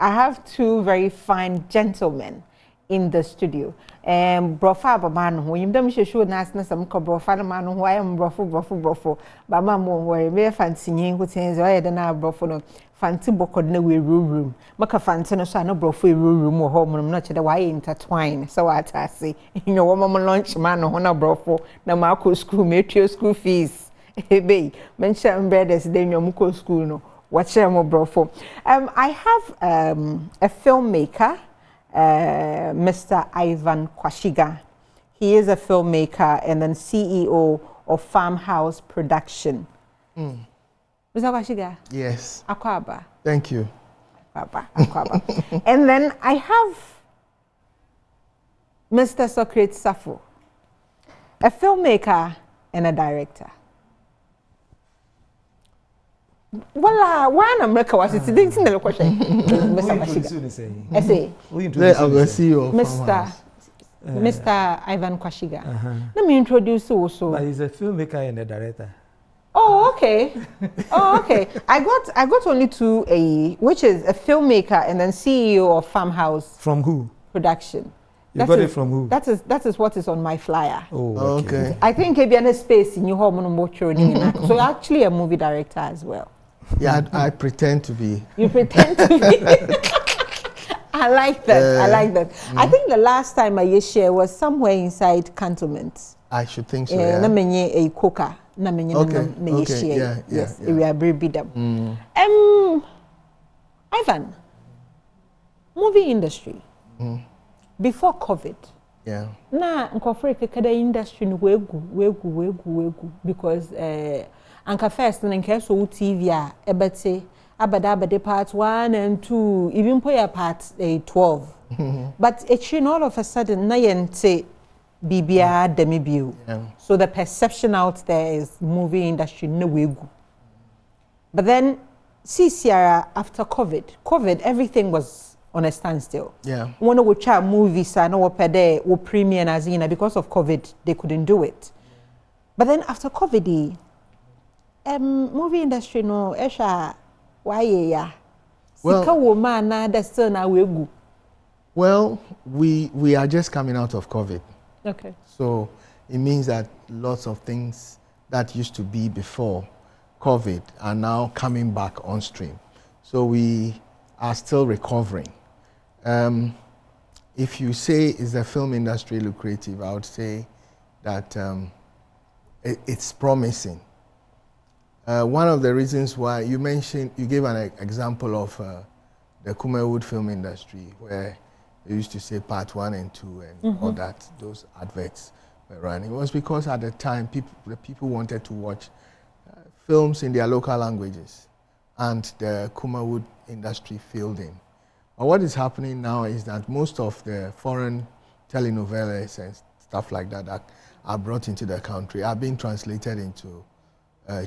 I have two very fine gentlemen in the studio. Brofa babano ho yimdam sheshu na some ko brofa na manu ho ayem brofo ba ma mo worry me fancy nyin kutenze o yede na brofo no fancy bokod na we room maka fancy no so na brofo room ho mo no chede why intertwine so what I say you know wo mo lunch man ho na brofo na ma ko school me trio school fees ebe mention brothers dey nyom ko school no watch mo brofo. I have a filmmaker, Mr. Ivan Kwashiga. He is a filmmaker and then CEO of Farmhouse Production. Mr. Kwashiga? Yes. Akwaba. Thank you. Akwaba. And then I have Mr. Socrates Safo, a filmmaker and a director. Wala wana America was it didn't know the question. Mr. Kwashiga. I say. Mr. Ivan Kwashiga. Let me introduce you also. But he's a filmmaker and a director. Oh, okay. Oh, okay. I got only two AE, which is a filmmaker and then CEO of Farmhouse. From who? Production. You got it from who? That is what is on my flyer. Oh, okay. I think maybe in a space in your home, so actually a movie director as well. Yeah, I pretend to be. You pretend to be. I like that. I like that. I think the last time I share was somewhere inside Cantonment. I should think so. Yeah. Na menye a coca. Na menye na share. Yes. We are very big them. Ivan, movie industry. Before COVID. Yeah. Na nkofre kekada industry no wegu because anka first na nke so TV a ebete abade part 1 and 2 even for part 12. But all of a sudden na yente bibia demibio. So the perception out there is movie industry no wegu. But then CCR after COVID everything was on a standstill. Yeah. When we try movies and no pede or premiere as in because of COVID they couldn't do it. But then after COVID movie industry no esha why ya sika woman na that's still na wegu. Well, we are just coming out of COVID. Okay. So it means that lots of things that used to be before COVID are now coming back on stream. So we are still recovering. If you say is the film industry lucrative, I would say that it's promising. One of the reasons why you gave an example of the Kumawood film industry where they used to say part 1 and 2 and all that, those adverts were running. It was because at the time the people wanted to watch films in their local languages and the Kumawood industry filled in. But what is happening now is that most of the foreign telenovelas and stuff like that are brought into the country are being translated into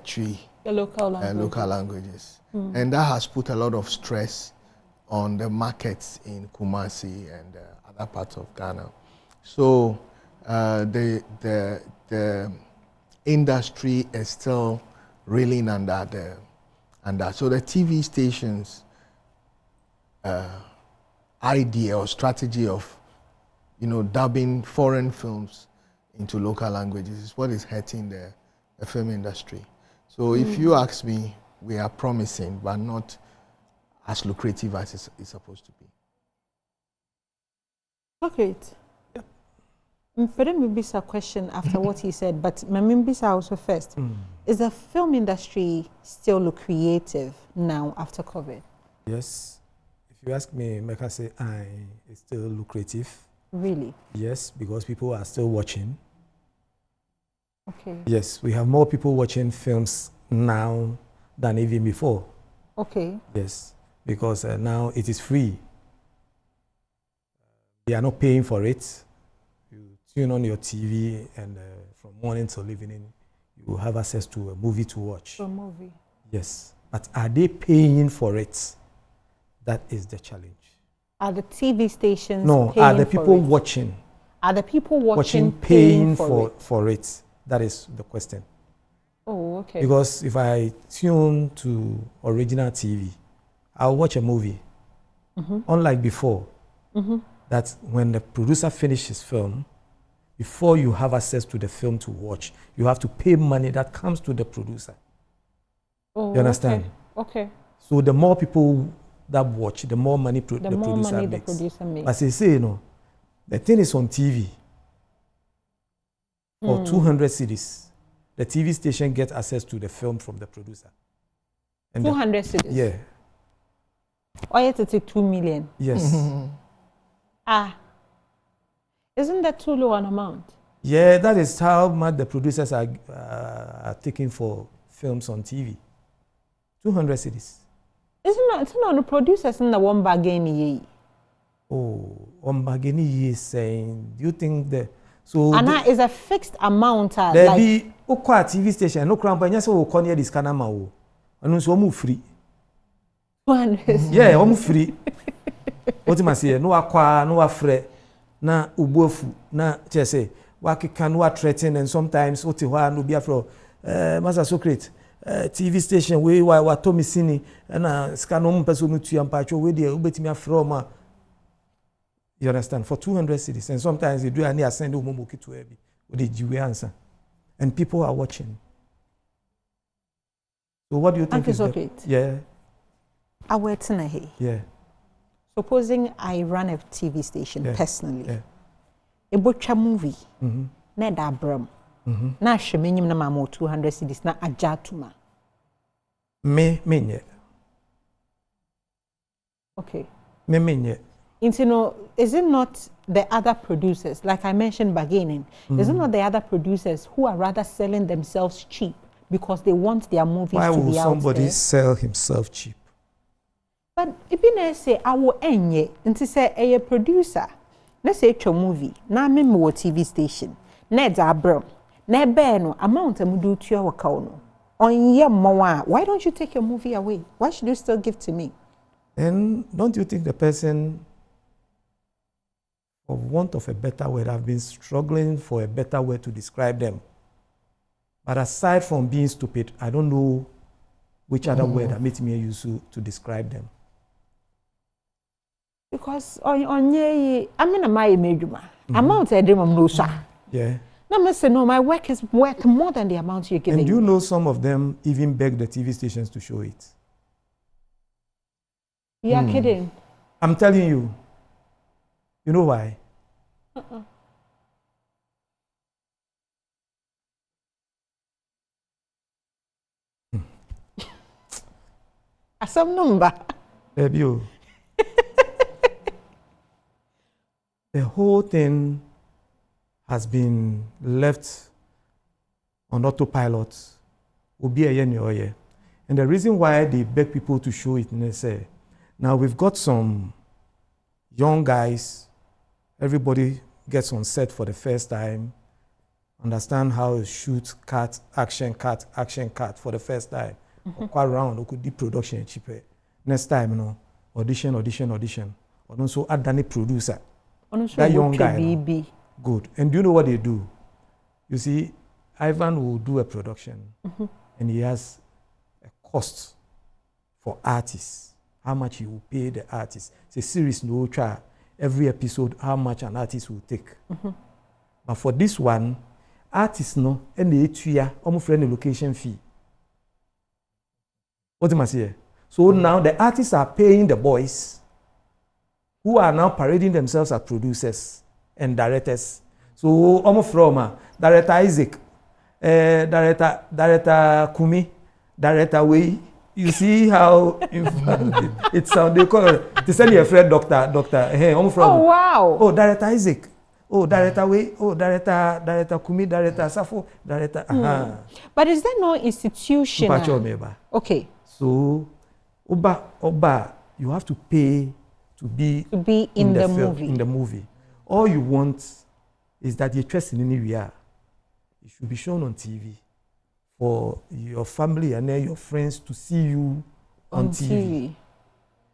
Twi, the local languages. And that has put a lot of stress on the markets in Kumasi and other parts of Ghana. So the industry is still reeling under so the TV stations idea or strategy of dubbing foreign films into local languages is what is hurting the film industry. So if you ask me, we are promising, but not as lucrative as it's supposed to be. Okay. But then maybe a question after what he said, but maybe also first. Is the film industry still lucrative now after COVID? Yes. If you ask me, I can say it's still lucrative. Really? Yes, because people are still watching. Okay. Yes, we have more people watching films now than even before. Okay. Yes, because now it is free. They are not paying for it. You tune on your TV and from morning till evening, you have access to a movie to watch. A movie. Yes, but are they paying for it? That is the challenge. Are the TV stations No, paying are the people for it? watching? Are the people watching paying for it? That is the question. Oh, okay. Because if I tune to original TV, I'll watch a movie. unlike before, that when the producer finishes his film, before you have access to the film to watch, you have to pay money that comes to the producer. Oh, you understand? Okay. So the more people that watch, the more money the producer makes. As I say, the thing is on TV. For 200 cedis, the TV station gets access to the film from the producer. And 200 cedis? Yeah. Or yet it's 2 million? Yes. Isn't that too low an amount? Yeah, that is how much the producers are taking for films on TV. 200 cedis. It's not the producers in the one bargain. Oh, one bargain is saying, do you think that? So and that is a fixed amount. There like, be a TV station, no crown, but yes, we can hear this canama. And also, we free. Yeah, we free. What you must say? No aqua, no afre, na ubofu, na chese. Waki can wa threaten and sometimes oti wa no be afro. Master Socrates, TV station we wa Tommy Sini na scanom person mutu yampacho we dey ubetimi afro ma. You understand? For 200 cedis, and sometimes they do any ascend umomoki to heavy with the Jew answer, and people are watching. So what do you think? Yeah. I wait in a hay. Yeah. Supposing I run a TV station personally, a butcher movie, na da bram, na shemenyum na mamo 200 cedis na ajatuma. Me nye. Okay. Me nye. Is it not the other producers, like I mentioned bargaining, is it not the other producers who are rather selling themselves cheap because they want their movies to be out there? Why will somebody sell himself cheap? But if you say, I will end it, and to say, a producer, let's say it's a movie, na me mo TV station, ned abram, ne no amount and do to your account. On your moa, why don't you take your movie away? Why should you still give to me? And don't you think the person, for want of a better word, have been struggling for a better word to describe them? But aside from being stupid, I don't know which other word that makes me use to describe them. Because on ye, I mean, my meduma amount I dream of no sir. Yeah. No, I say no, my work is worth more than the amount you're giving. And do you know some of them even beg the TV stations to show it? You're kidding. I'm telling you. You know why? Some number. Baby. The whole thing has been left on autopilot. And the reason why they beg people to show it, they say, now we've got some young guys, everybody gets on set for the first time, understand how to shoot, action cut for the first time. Quite round, we could do production cheaper. Next time, audition. Or also add any producer. That young guy. Good. And do you know what they do? You see, Ivan will do a production and he has a cost for artists. How much he will pay the artist. It's a series, no try. Every episode, how much an artist will take. But for this one, artists no, and the 2 year, almost friendly location fee. What am I saying? So now the artists are paying the boys who are now parading themselves as producers and directors. So almost from director Isaac, director Kumi, director Wei. You see how it sounds. They call it. They send you a friend, doctor. Hey, almost from. Oh wow. Oh, director Isaac. Oh, director Wei. Oh, director Kumi. Director Safo. Director. But is there no institution? Okay. So, Oba, you have to pay to be in the movie. In the movie. All you want is that you're interested in anywhere. It should be shown on TV for your family and then your friends to see you on TV.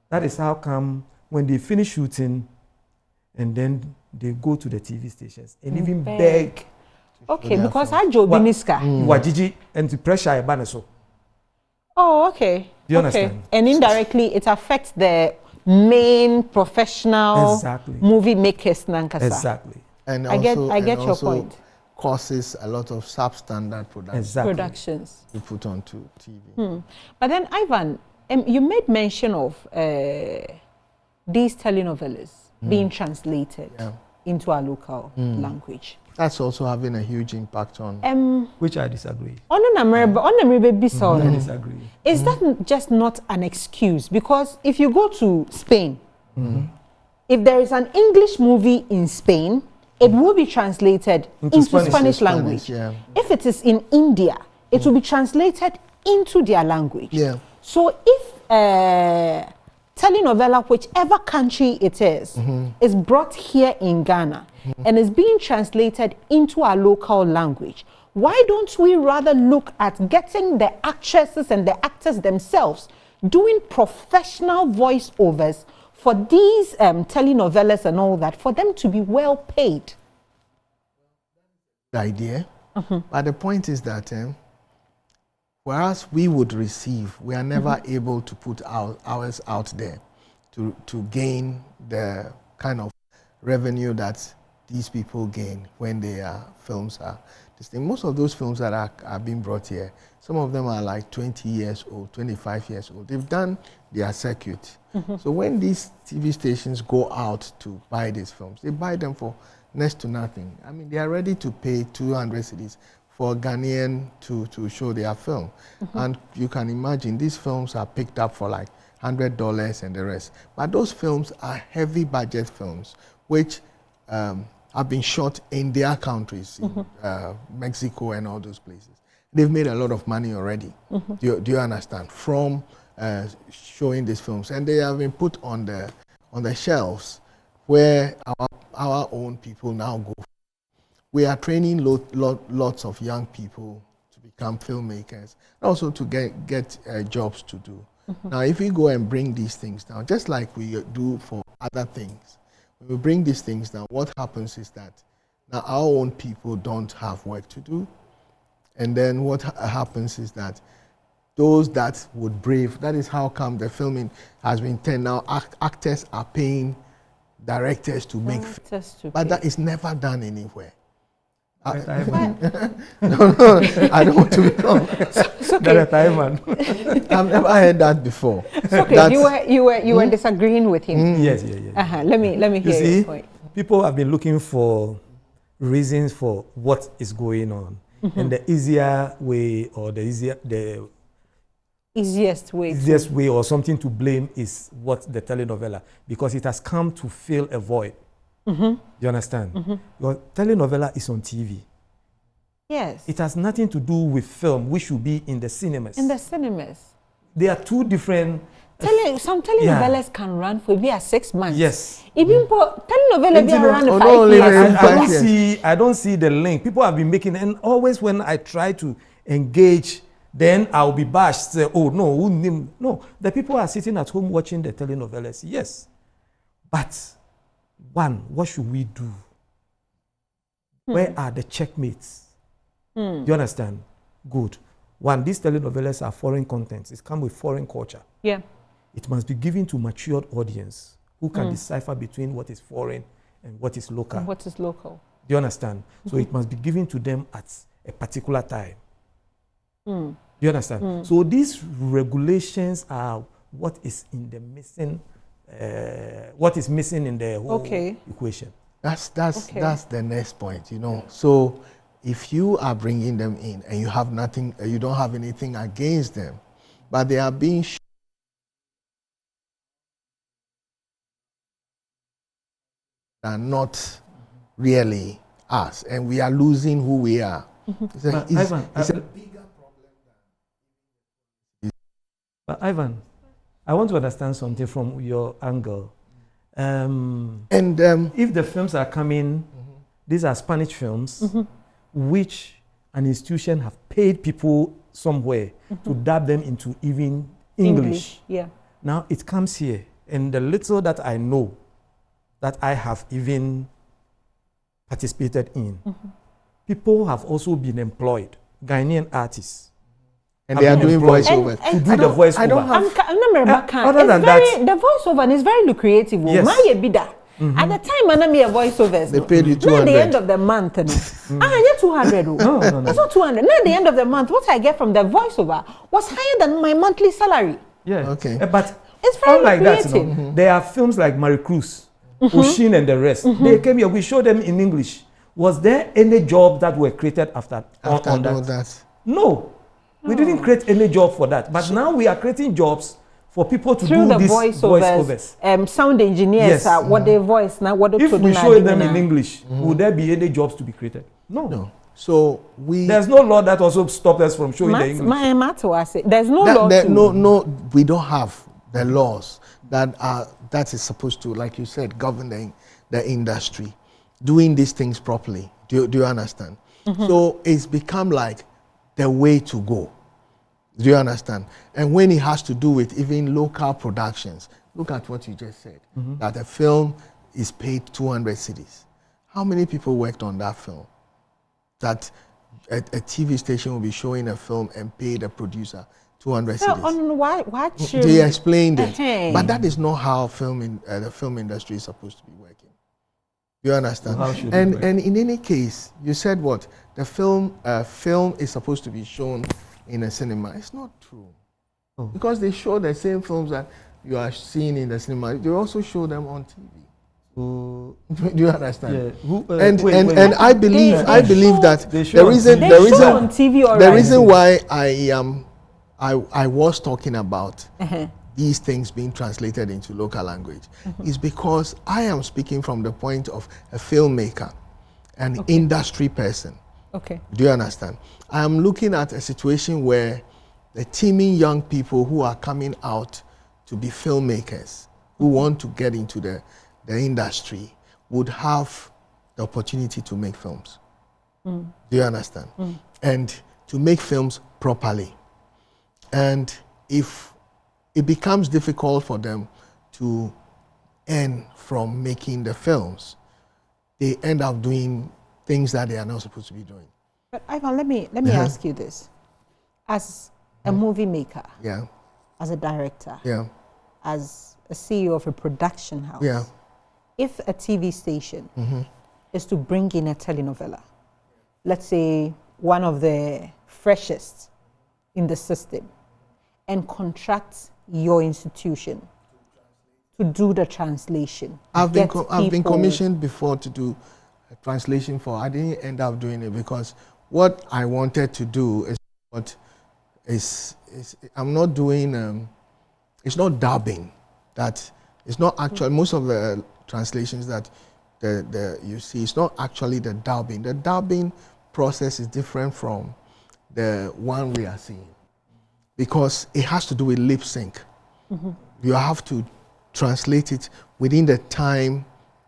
That is how come when they finish shooting and then they go to the TV stations and even beg. Okay, because I Joe Biniska. Wajiji and the pressure so. Oh, okay. Do you understand? And indirectly, it affects the main professional Exactly. movie makers nankasa. Exactly. And I get your also point. causes a lot of substandard Productions to put onto TV. But then Ivan, you made mention of these telenovelas being translated into our local language. That's also having a huge impact on. Which I disagree. I disagree. Is that just not an excuse? Because if you go to Spain, if there is an English movie in Spain, it will be translated into Spanish language. Spanish, If it is in India, it will be translated into their language. Yeah. So if telenovela, whichever country it is brought here in Ghana and is being translated into our local language, why don't we rather look at getting the actresses and the actors themselves doing professional voiceovers for these telenovelas and all that, for them to be well paid? The idea. But the point is that whereas we would receive, we are never able to put ours out there to gain the kind of revenue that these people gain when their films are this thing. Most of those films that are being brought here, some of them are like 20 years old, 25 years old. They've done their circuit. So when these TV stations go out to buy these films, they buy them for next to nothing. I mean, they are ready to pay 200 cedis for a Ghanaian to show their film. And you can imagine these films are picked up for like $100 and the rest. But those films are heavy budget films, which have been shot in their countries, in Mexico and all those places. They've made a lot of money already. Do you understand? From showing these films, and they have been put on the shelves where our own people now go. We are training lots of young people to become filmmakers, also to get jobs to do. Now, if we go and bring these things down, just like we do for other things, when we bring these things down, what happens is that now our own people don't have work to do. And then what happens is that those that would brave, that is how come the filming has been turned. Now actors are paying directors to make films. But that is never done anywhere. No, I don't want to become. I've never heard that before. Okay, you were disagreeing with him. Yes. Let me hear your point. People have been looking for reasons for what is going on, and the easier way or the easiest way or something to blame is what the telenovela, because it has come to fill a void. You understand? Your telenovela is on TV. Yes. It has nothing to do with film, which should be in the cinemas. In the cinemas. They are two different. Some telenovelas can run for maybe 6 months. Yes. Even telenovela can run for 5 years. I don't see the link. People have been making, and always when I try to engage, then I'll be bashed. Say, oh no, no. The people are sitting at home watching the telenovelas. Yes, but one, what should we do? Where are the checkmates? You understand? Good. One, these telenovelas are foreign contents. It comes with foreign culture. Yeah. It must be given to matured audience who can decipher between what is foreign and what is local. And what is local. Do you understand? So it must be given to them at a particular time. Do you understand? So these regulations are what is in the missing, what is missing in the whole equation. That's the next point, you know. So if you are bringing them in and you have nothing, you don't have anything against them, but they are being are not really us, and we are losing who we are. It's a bigger problem than. But Ivan, I want to understand something from your angle. If the films are coming, these are Spanish films, which an institution have paid people somewhere to dub them into even English. Yeah. Now it comes here, and the little that I know, that I have even participated in, people have also been employed, Ghanaian artists, And they are doing voiceovers. To do the voiceover. I don't have. Other than that, the voiceover is very lucrative. Yes. My bida. At the time, I made voiceovers. They paid you 200. Not at the end of the month. I get 200. No. It's not 200. Not at the end of the month. What I get from the voiceover was higher than my monthly salary. Yeah. Okay. But it's very like lucrative. that, you know, there are films like Marie Cruz, Ushin and the rest. They came here. We showed them in English. Was there any job that were created after All that? that. No. We didn't create any job for that. But now we are creating jobs for people to through do the these voiceovers. Sound engineers Yes. what they voice now. What if we show them in English, would there be any jobs to be created? No. So there's no law that also stops us from showing the English. There's no law. No, we don't have the laws that is supposed to, like you said, govern the industry, doing these things properly. Do you understand? So it's become like the way to go. Do you understand? And when it has to do with even local productions, look at what you just said, that a film is paid 200 cedis. How many people worked on that film? That a TV station will be showing a film and pay the producer 200 cedis. They explained it. But that is not how the film industry is supposed to be working. Do you understand? And in any case, you said what? The film is supposed to be shown in a cinema. It's not true. Because they show the same films that you are seeing in the cinema. They also show them on TV. Do you understand? Yeah. And I believe that the reason why I was talking about these things being translated into local language is because I am speaking from the point of a filmmaker, an industry person. Okay. Do you understand? I am looking at a situation where the teeming young people who are coming out to be filmmakers, who want to get into the industry, would have the opportunity to make films. Do you understand? And to make films properly. And if it becomes difficult for them to earn from making the films, they end up doing things that they are not supposed to be doing. But Ivan, let me ask you this: as a movie maker, as a director, as a CEO of a production house, if a TV station is to bring in a telenovela, let's say one of the freshest in the system, and contract your institution to do the translation. I've been commissioned before to do a translation for. I didn't end up doing it because what I wanted to do is I'm not doing. It's not dubbing. That it's not actually most of the translations that you see. It's not actually the dubbing. The dubbing process is different from the one we are seeing because it has to do with lip sync. You have to translate it within the time.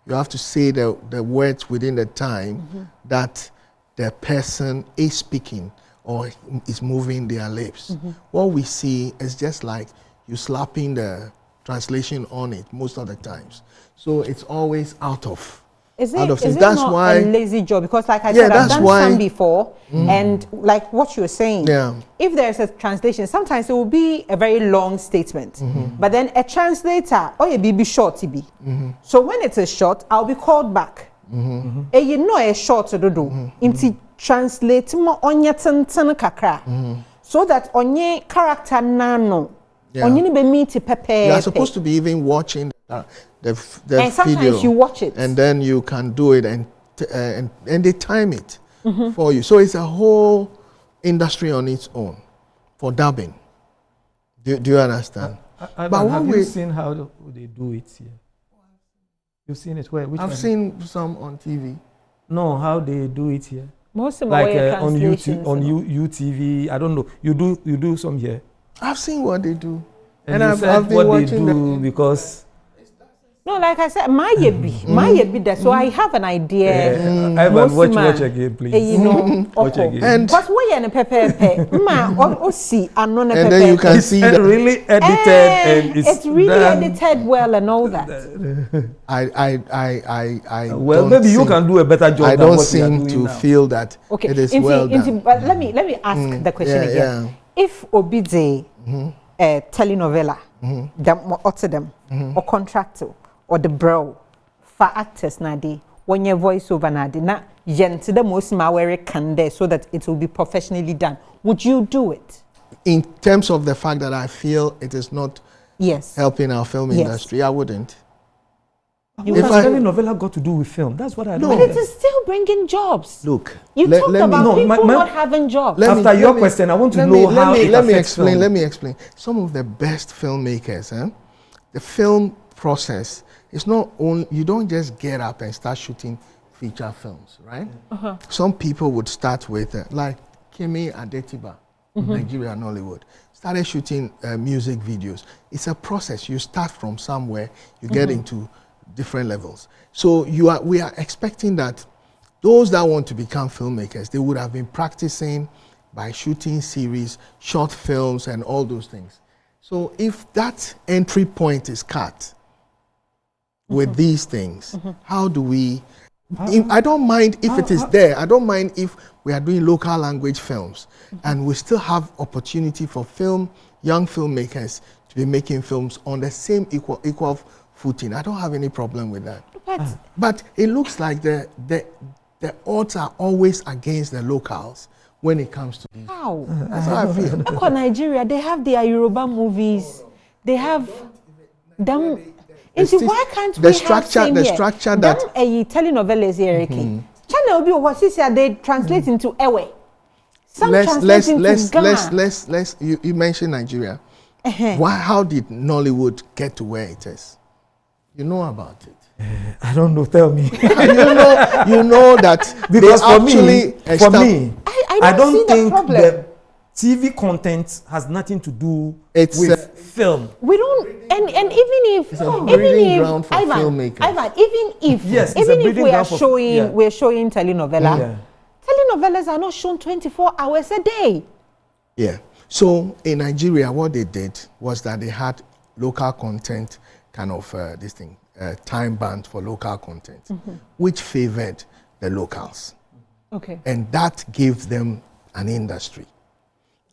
You have to say the words within the time that the person is speaking or is moving their lips. What we see is just like you slapping the translation on it most of the times. So it's always out of. Is it that's not why a lazy job? Because like I said, I've done some before, and like what you were saying, if there's a translation, sometimes it will be a very long statement, but then a translator, be short to be. So when it's a short, I'll be called back. And you know a short to do, into translate more on your kakra, so that on your character nano. You are supposed to be even watching the and sometimes video, you watch it, and then you can do it, and they time it for you. So it's a whole industry on its own for dubbing. Do you understand? But have you seen how they do it here? You've seen it where? I've seen some on TV. No, how they do it here? Most of like on YouTube, on UTV. I don't know. You do some here. I've seen what they do, and I've been what watching they do because. No, like I said, my be there, so I have an idea. Ivan, watch again, please. You know, watch again. And but we are in a ma, see, I'm not a and then you can see that really edited and it's really edited well and all that. Well, maybe you can do a better job. I don't seem to feel that it is well done. But let me ask the question again. if obide telenovela, them or contractor or the bro for actors nadi when your voice over nadi na yent the most mawere can there so that it will be professionally done, would you do it? In terms of the fact that I feel it is not helping our film industry, I wouldn't. What has telenovela got to do with film? That's what I don't know. But it is still bringing jobs. Look, you talked about people not having jobs. After your question, I want to know how it affects film. Let me explain. Some of the best filmmakers, the film process is not only, you don't just get up and start shooting feature films, right? Some people would start with, like Kemi Adetiba, Nigeria and Hollywood, started shooting music videos. It's a process. You start from somewhere, you get into different levels. So we are expecting that those that want to become filmmakers, they would have been practicing by shooting series, short films, and all those things. So if that entry point is cut with these things, how do we... I don't mind if it is there. I don't mind if we are doing local language films and we still have opportunity for young filmmakers to be making films on the same equal footing. I don't have any problem with that. But it looks like the odds are always against the locals when it comes to this. How? That's how I feel. Look at Nigeria, they have their Yoruba movies. They have them. Why can't we have the structure that telenovelas here? Channel B what they translate into Ewe. Some let's you mentioned Nigeria. How did Nollywood get to where it is? You know about it. I don't know. Tell me. you know that because for me, I don't think the TV content has nothing to do with film. We don't, and even if ground for filmmakers. Ivan, even if we are showing we're showing telenovela, telenovelas are not shown 24 hours a day. Yeah. So in Nigeria, what they did was that they had local content kind of time band for local content, which favored the locals. Okay. And that gave them an industry.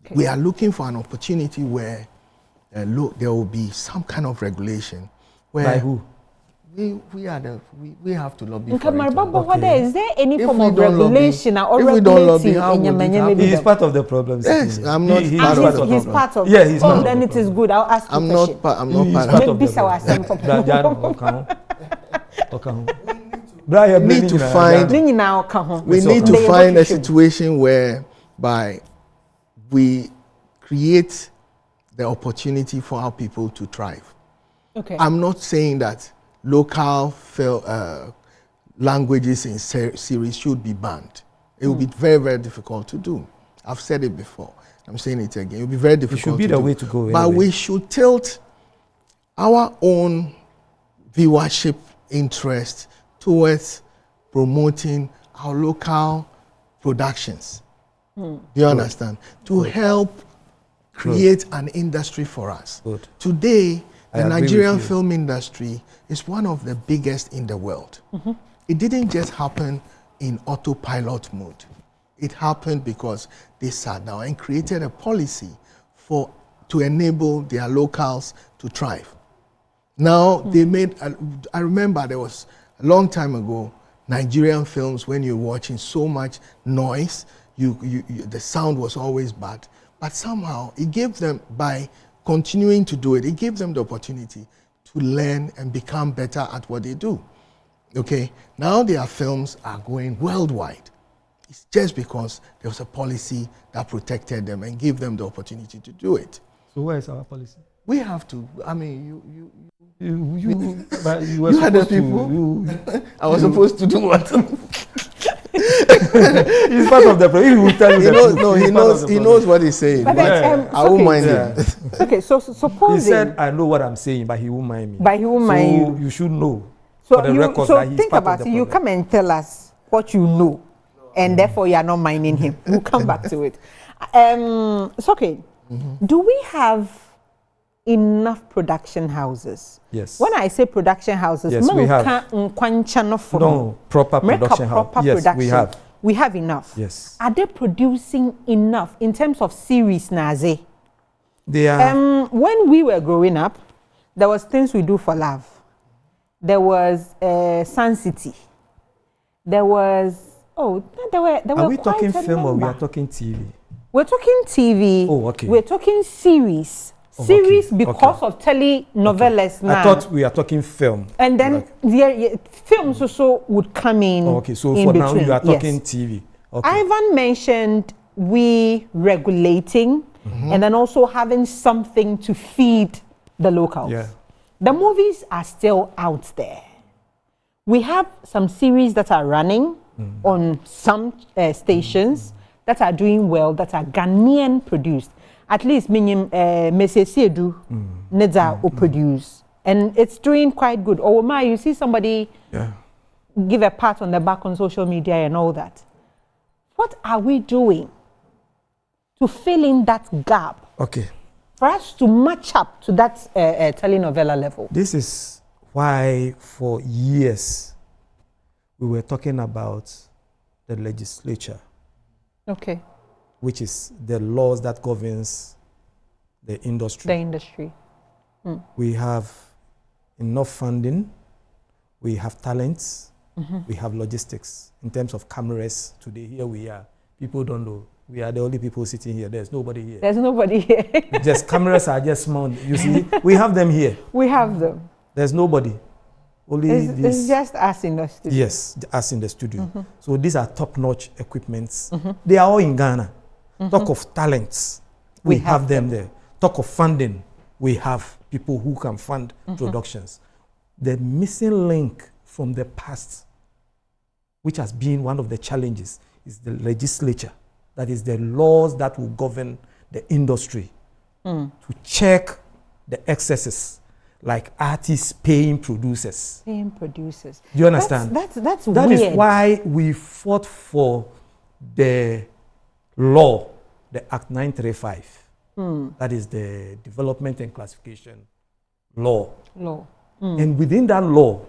Okay. We are looking for an opportunity where there will be some kind of regulation. Where by who? We have to lobby for it. Okay. Is there any form of regulation or regulating? He is part of the problem. Yes, I'm not part of the problem. He's part of he's part then it is good. I'll ask you I'm not part of the problem. We need to find a situation whereby we create the opportunity for our people to thrive. Okay. I'm not saying that local languages in series should be banned. It will be very, very difficult to do. I've said it before. I'm saying it again. It will be very difficult. It should be the way to go. But we should tilt our own viewership interest towards promoting our local productions. Do you understand? To help create an industry for us. Today, the Nigerian film industry is one of the biggest in the world. It didn't just happen in autopilot mode. It happened because they sat down and created a policy to enable their locals to thrive. Now, they made, I remember there was a long time ago, Nigerian films, when you're watching so much noise, the sound was always bad. But somehow, it gave them, by continuing to do it, it gave them the opportunity to learn and become better at what they do. Okay? Now their films are going worldwide. It's just because there was a policy that protected them and gave them the opportunity to do it. So where is our policy? We have to, I mean, you had the people. I was supposed to do what? He's part of the problem. He will tell you he knows what he's saying. But I won't mind him. Okay, so suppose he said, I know what I'm saying, but he won't mind me. But he won't mind you. You should know. So think about it. You come and tell us what you know, and therefore you are not minding him. We'll come back to it. It's okay. Do we have enough production houses? Yes. When I say production houses, yes, we have. No, proper production house. Yes, we have. we have enough. Yes. Are they producing enough in terms of series, Naze? They are. When we were growing up, there was Things We Do for Love. There was Sun City. There was there were. Are we talking quite a film or we number. are talking TV? We're talking TV. Oh, okay. We're talking series. Oh, Series okay. because of telenovelas now. I thought we are talking film. And then films also would come in. Oh, okay, so in for between. now you are talking Yes. TV. Okay. Ivan mentioned we regulating and then also having something to feed the locals. Yeah. The movies are still out there. We have some series that are running on some stations that are doing well, that are Ghanaian produced. At least minim Mesesiedu Nedza will produce. And it's doing quite good. Or you see somebody give a pat on the back on social media and all that. What are we doing to fill in that gap? Okay. For us to match up to that telenovela level. This is why for years we were talking about the legislature. Okay. Which is the laws that governs the industry. The industry. We have enough funding, we have talents, we have logistics. In terms of cameras, today here we are. People don't know. We are the only people sitting here. There's nobody here. There's nobody here. Just cameras are just mounted. You see, we have them here. We have them. There's nobody. Only it's just us in the studio. Yes, us in the studio. So these are top-notch equipments. They are all in Ghana. Talk of talents, we have them there. Talk of funding, we have people who can fund productions. The missing link from the past, which has been one of the challenges, is the legislature. That is the laws that will govern the industry to check the excesses, like artists paying producers. Paying producers. Do you understand? That's that weird. Is why we fought for the law, the Act 935. That is the Development and Classification Law. And within that law,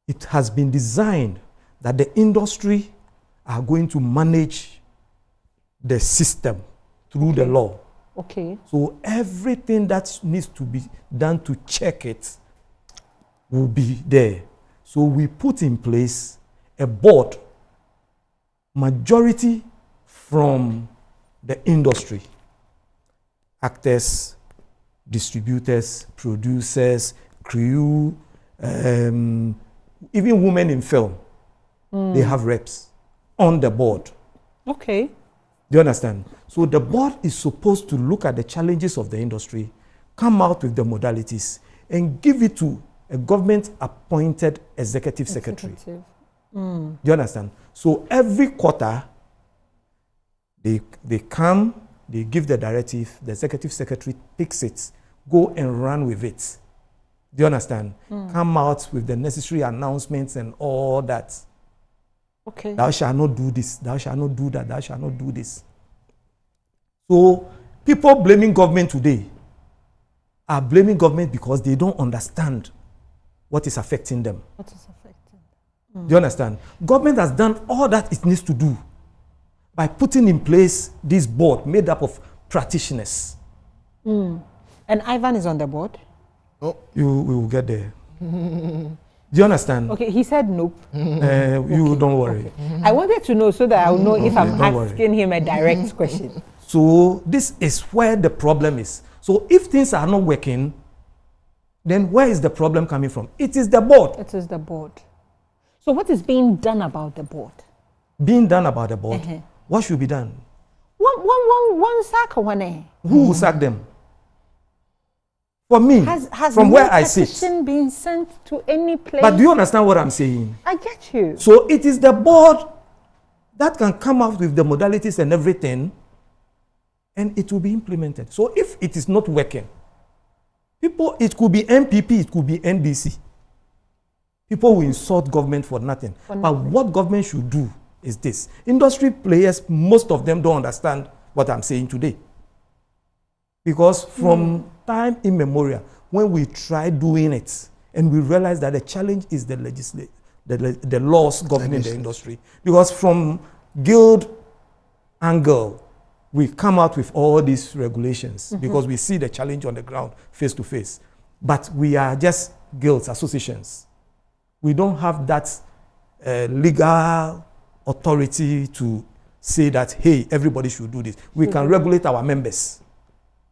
it has been designed that the industry are going to manage the system through the law. Okay. So everything that needs to be done to check it will be there. So we put in place a board, majority from the industry, actors, distributors, producers, crew, even women in film. They have reps on the board. Okay. Do you understand? So the board is supposed to look at the challenges of the industry, come out with the modalities, and give it to a government-appointed executive secretary. Do you understand? So every quarter, they come, they give the directive, the executive secretary picks it, go and run with it. Do you understand? Come out with the necessary announcements and all that. Okay. Thou shalt not do this, thou shalt not do that, thou shalt not do this. So people blaming government today are blaming government because they don't understand what is affecting them. What is affecting them? Do you understand? Government has done all that it needs to do by putting in place this board made up of practitioners. And Ivan is on the board? Oh. We will get there. Do you understand? Okay, he said nope. You don't worry. Okay. I wanted to know so that I'll know if I'm asking him a direct question. So this is where the problem is. So if things are not working, then where is the problem coming from? It is the board. It is the board. So what is being done about the board? Being done about the board? What should be done? One sack one. Who will sack them? For me, has from no where I sit. petition been sent to any place? But do you understand what I'm saying? I get you. So it is the board that can come up with the modalities and everything, and it will be implemented. So if it is not working, people, it could be MPP, it could be NDC. People will insult government for nothing. But what government should do is this. Industry players, most of them don't understand what I'm saying today. Because from time immemorial, when we try doing it, and we realize that the challenge is the the laws governing the industry. Because from guild angle, we come out with all these regulations because we see the challenge on the ground face to face. But we are just guilds, associations. We don't have that legal authority to say that, hey, everybody should do this. We can regulate our members.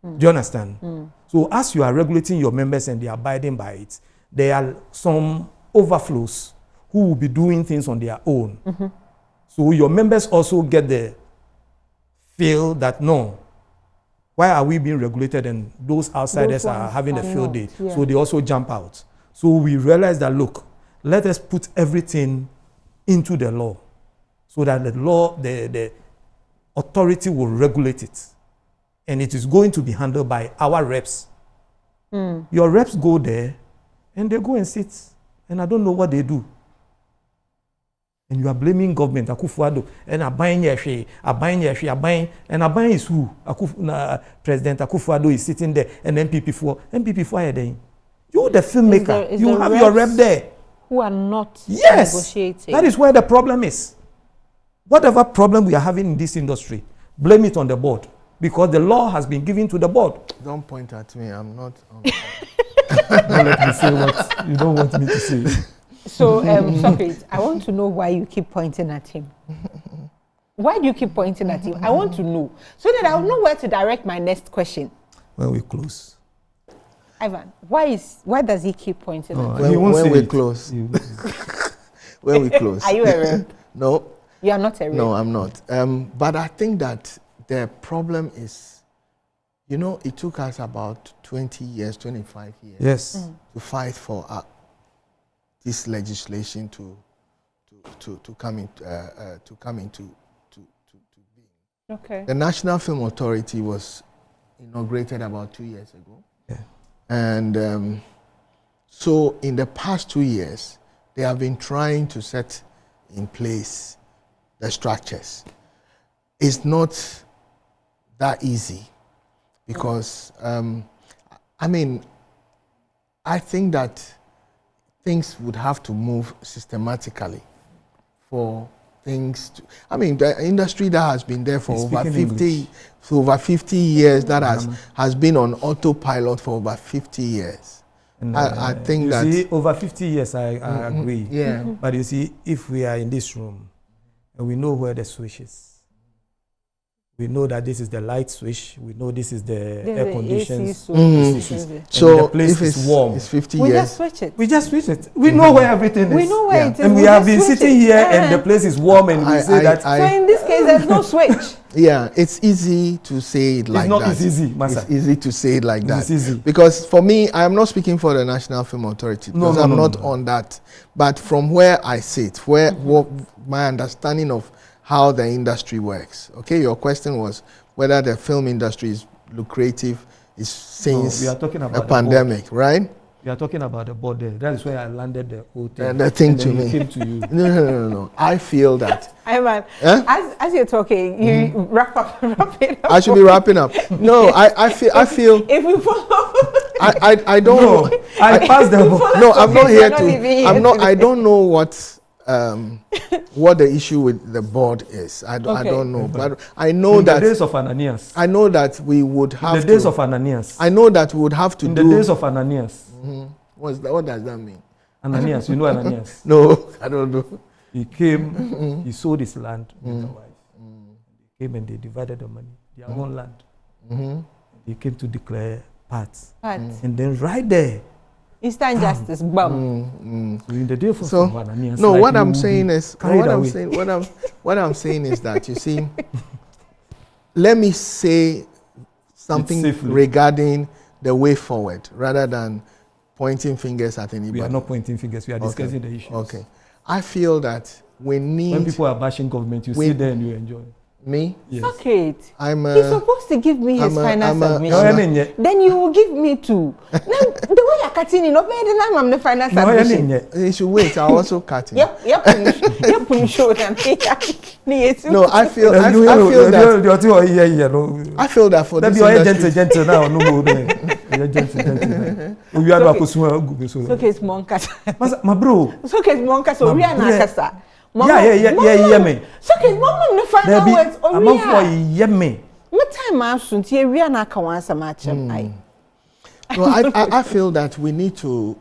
Do you understand? So as you are regulating your members and they are abiding by it, there are some overflows who will be doing things on their own. So your members also get the feel that, no, why are we being regulated and those outsiders are having a field day? Yeah. So they also jump out. So we realize that, look, let us put everything into the law so that the law, the authority will regulate it. And it is going to be handled by our reps. Your reps go there and they go and sit. And I don't know what they do. And you are blaming government, Akufo-Addo, and Abayin and Abayin is who? President Akufo-Addo is sitting there, and MPP4 are there. You're the filmmaker. You have your rep there. Who are not negotiating. That is where the problem is. Whatever problem we are having in this industry, blame it on the board. Because the law has been given to the board. Don't point at me, I'm not. Don't let me say what you don't want me to say. So, Socrates, I want to know why you keep pointing at him. Why do you keep pointing at him? I want to know. So that I'll know where to direct my next question. When we close. Ivan, why does he keep pointing at you? When we close. When we close. Are you a rep? No. You are not a rep? No, I'm not. But I think that the problem is, you know, it took us about 20 years, 25 years to fight for this legislation to come into being. Okay. The National Film Authority was inaugurated about 2 years ago. Yeah. And so in the past 2 years, they have been trying to set in place the structures. It's not that easy because, I mean, I think that things would have to move systematically for things to, I mean, the industry that has been there for over 50 years, that has been on autopilot for over 50 years. And, I think that... See, over 50 years, I agree. Yeah. But you see, if we are in this room, and we know where the switch is, we know that this is the light switch. We know this is the air conditions. So the place is warm. It's 50 we years. Just switch it. We just switch it. We know where everything is. We know where it is. And we have been sitting here and the place is warm and we say that. So in this case, there's no switch. Yeah, it's easy to say it like that. It's not easy, Master. It's easy to say it like that. It's easy. Because for me, I am not speaking for the National Film Authority because I'm not on that. But from where I sit, what my understanding of how the industry works. Okay, your question was whether the film industry is lucrative is since we are talking about a pandemic, right? We are talking about the board there. That is where I landed the whole thing. And the thing to me. Came to you. No. I feel that. Ivan, as you're talking, you wrap it up. I should be wrapping up. No, I feel. If we follow. I don't know. I passed the board. No, I'm not here to. I don't know what the issue with the board is. I don't know, but I know that in the days of Ananias. I know that we would have in the days of Ananias. I know that we would have to in do the days of Ananias. What does that mean? Ananias, you know Ananias? No, I don't know. He came, he sold his land with a wife. They came and they divided the money, their own land. They came to declare parts. And then right there, instant justice, bam. In the day for Ananias. No, like what I'm saying is, what I'm saying is that, you see, let me say something regarding the way forward rather than pointing fingers at anybody. We are not pointing fingers, we are discussing the issues. Okay. I feel that we need... When people are bashing government, you sit there and you enjoy. Me? Yes. Okay. He's supposed to give me his final submission. Then you will give me too. Now, the way you're cutting it, not better than I'm the final submission. You should wait, I'll also cut it. Yep. No, I feel that for this industry... We are not going so case Monkasa. my bro. So case Monkasa. We are Nakasa. Yeah, me. So case Mama no final words. I'm up for me. What time I should hear we are not going to match I. Well, I feel that we need to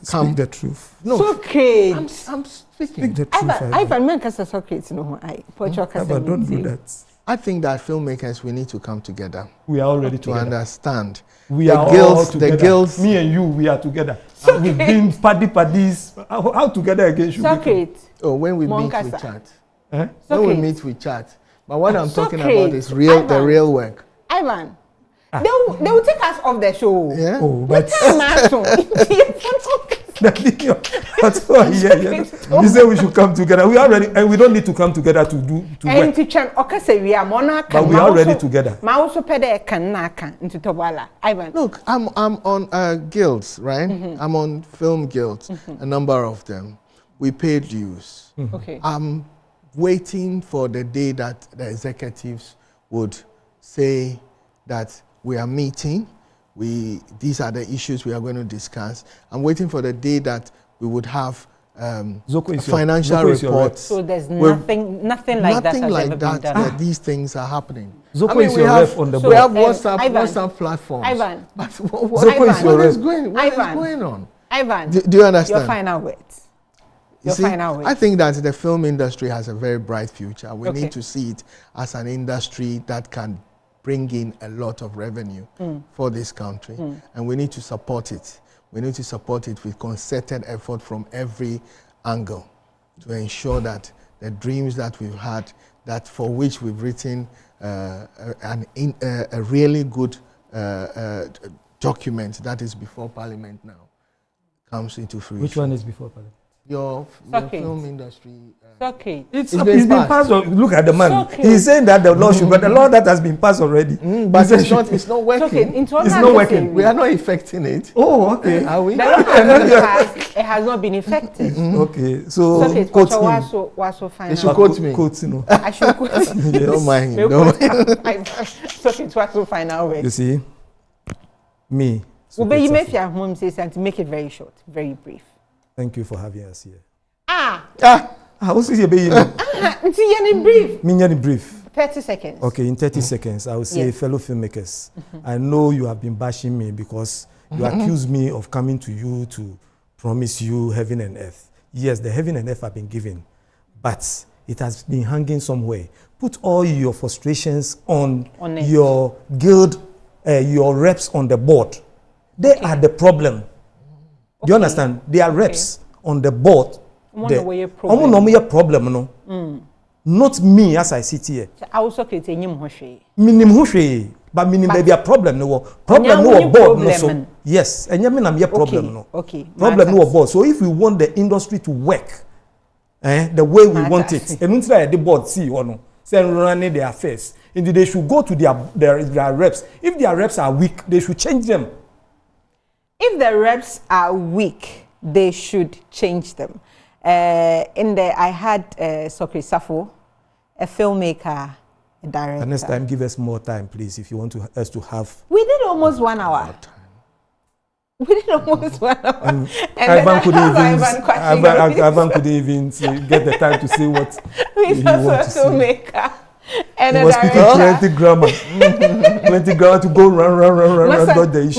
speak the truth. No, so okay. I'm speaking. Speak the truth. Ivan, Monkasa Socrates no I. Don't do that. I think that filmmakers, we need to come together. We are already to together. Understand. We are all together. The girls, me and you, we are together. So we've been paddies. How together again should we? Oh, when we meet, we chat. When we meet, we chat. But what I'm talking about is the real work. Ivan, they will take us off the show. Yeah. Oh, but you say we should come together. We are ready, and we don't need to come together to work. But we are ready together. Look, I'm on guilds, right? I'm on film guilds, a number of them. We pay dues. Okay. I'm waiting for the day that the executives would say that we are meeting. These are the issues we are going to discuss. I'm waiting for the day that we would have financial reports. So there's nothing like that. Nothing like that. That these things are happening. Zoko is your ref on the board. We have WhatsApp platforms. Ivan, but what is going on? Ivan, do you understand? Your final words. I think that the film industry has a very bright future. We need to see it as an industry that can bring in a lot of revenue for this country. And we need to support it. We need to support it with concerted effort from every angle to ensure that the dreams that we've had, that for which we've written a really good document that is before Parliament now, comes into fruition. Which one is before Parliament? Your film industry. It's been passed. Look at the man. He's saying that the law should, but the law that has been passed already. But it's not working. It's not working. We are not effecting it. Oh, okay. Are we? The law it has not been effective. Okay, so quote him. You should quote me. I should quote him. Don't mind him. Don't mind. So it's what's so final way. You see, me. You may fear home says and to make it very short, very brief. Thank you for having us here. What's your baby? Brief. Minyani brief. 30 seconds. Okay, in 30 seconds, I will say, fellow filmmakers, I know you have been bashing me because you accuse me of coming to you to promise you heaven and earth. Yes, the heaven and earth have been given, but it has been hanging somewhere. Put all your frustrations on your guild, your reps on the board. They are the problem. Do you understand? They are reps on the board. Problem, no. Not me as I sit here. I also can say but meaning maybe a problem no problem no board no so yes and you problem no problem no board. So if we want the industry to work the way we want it, and try the board see or no say running their affairs, and they should go to their reps. If their reps are weak, they should change them. If the reps are weak, they should change them. In there, I had Sokri Safo, a filmmaker, a director. And next time, give us more time, please, if you want us to have. We did almost 1 hour. We did almost 1 hour. And Ivan could even get the time to say what he wants to say. Filmmaker. And he was speaking plenty grammar. Plenty grammar to go run, dodge the issues.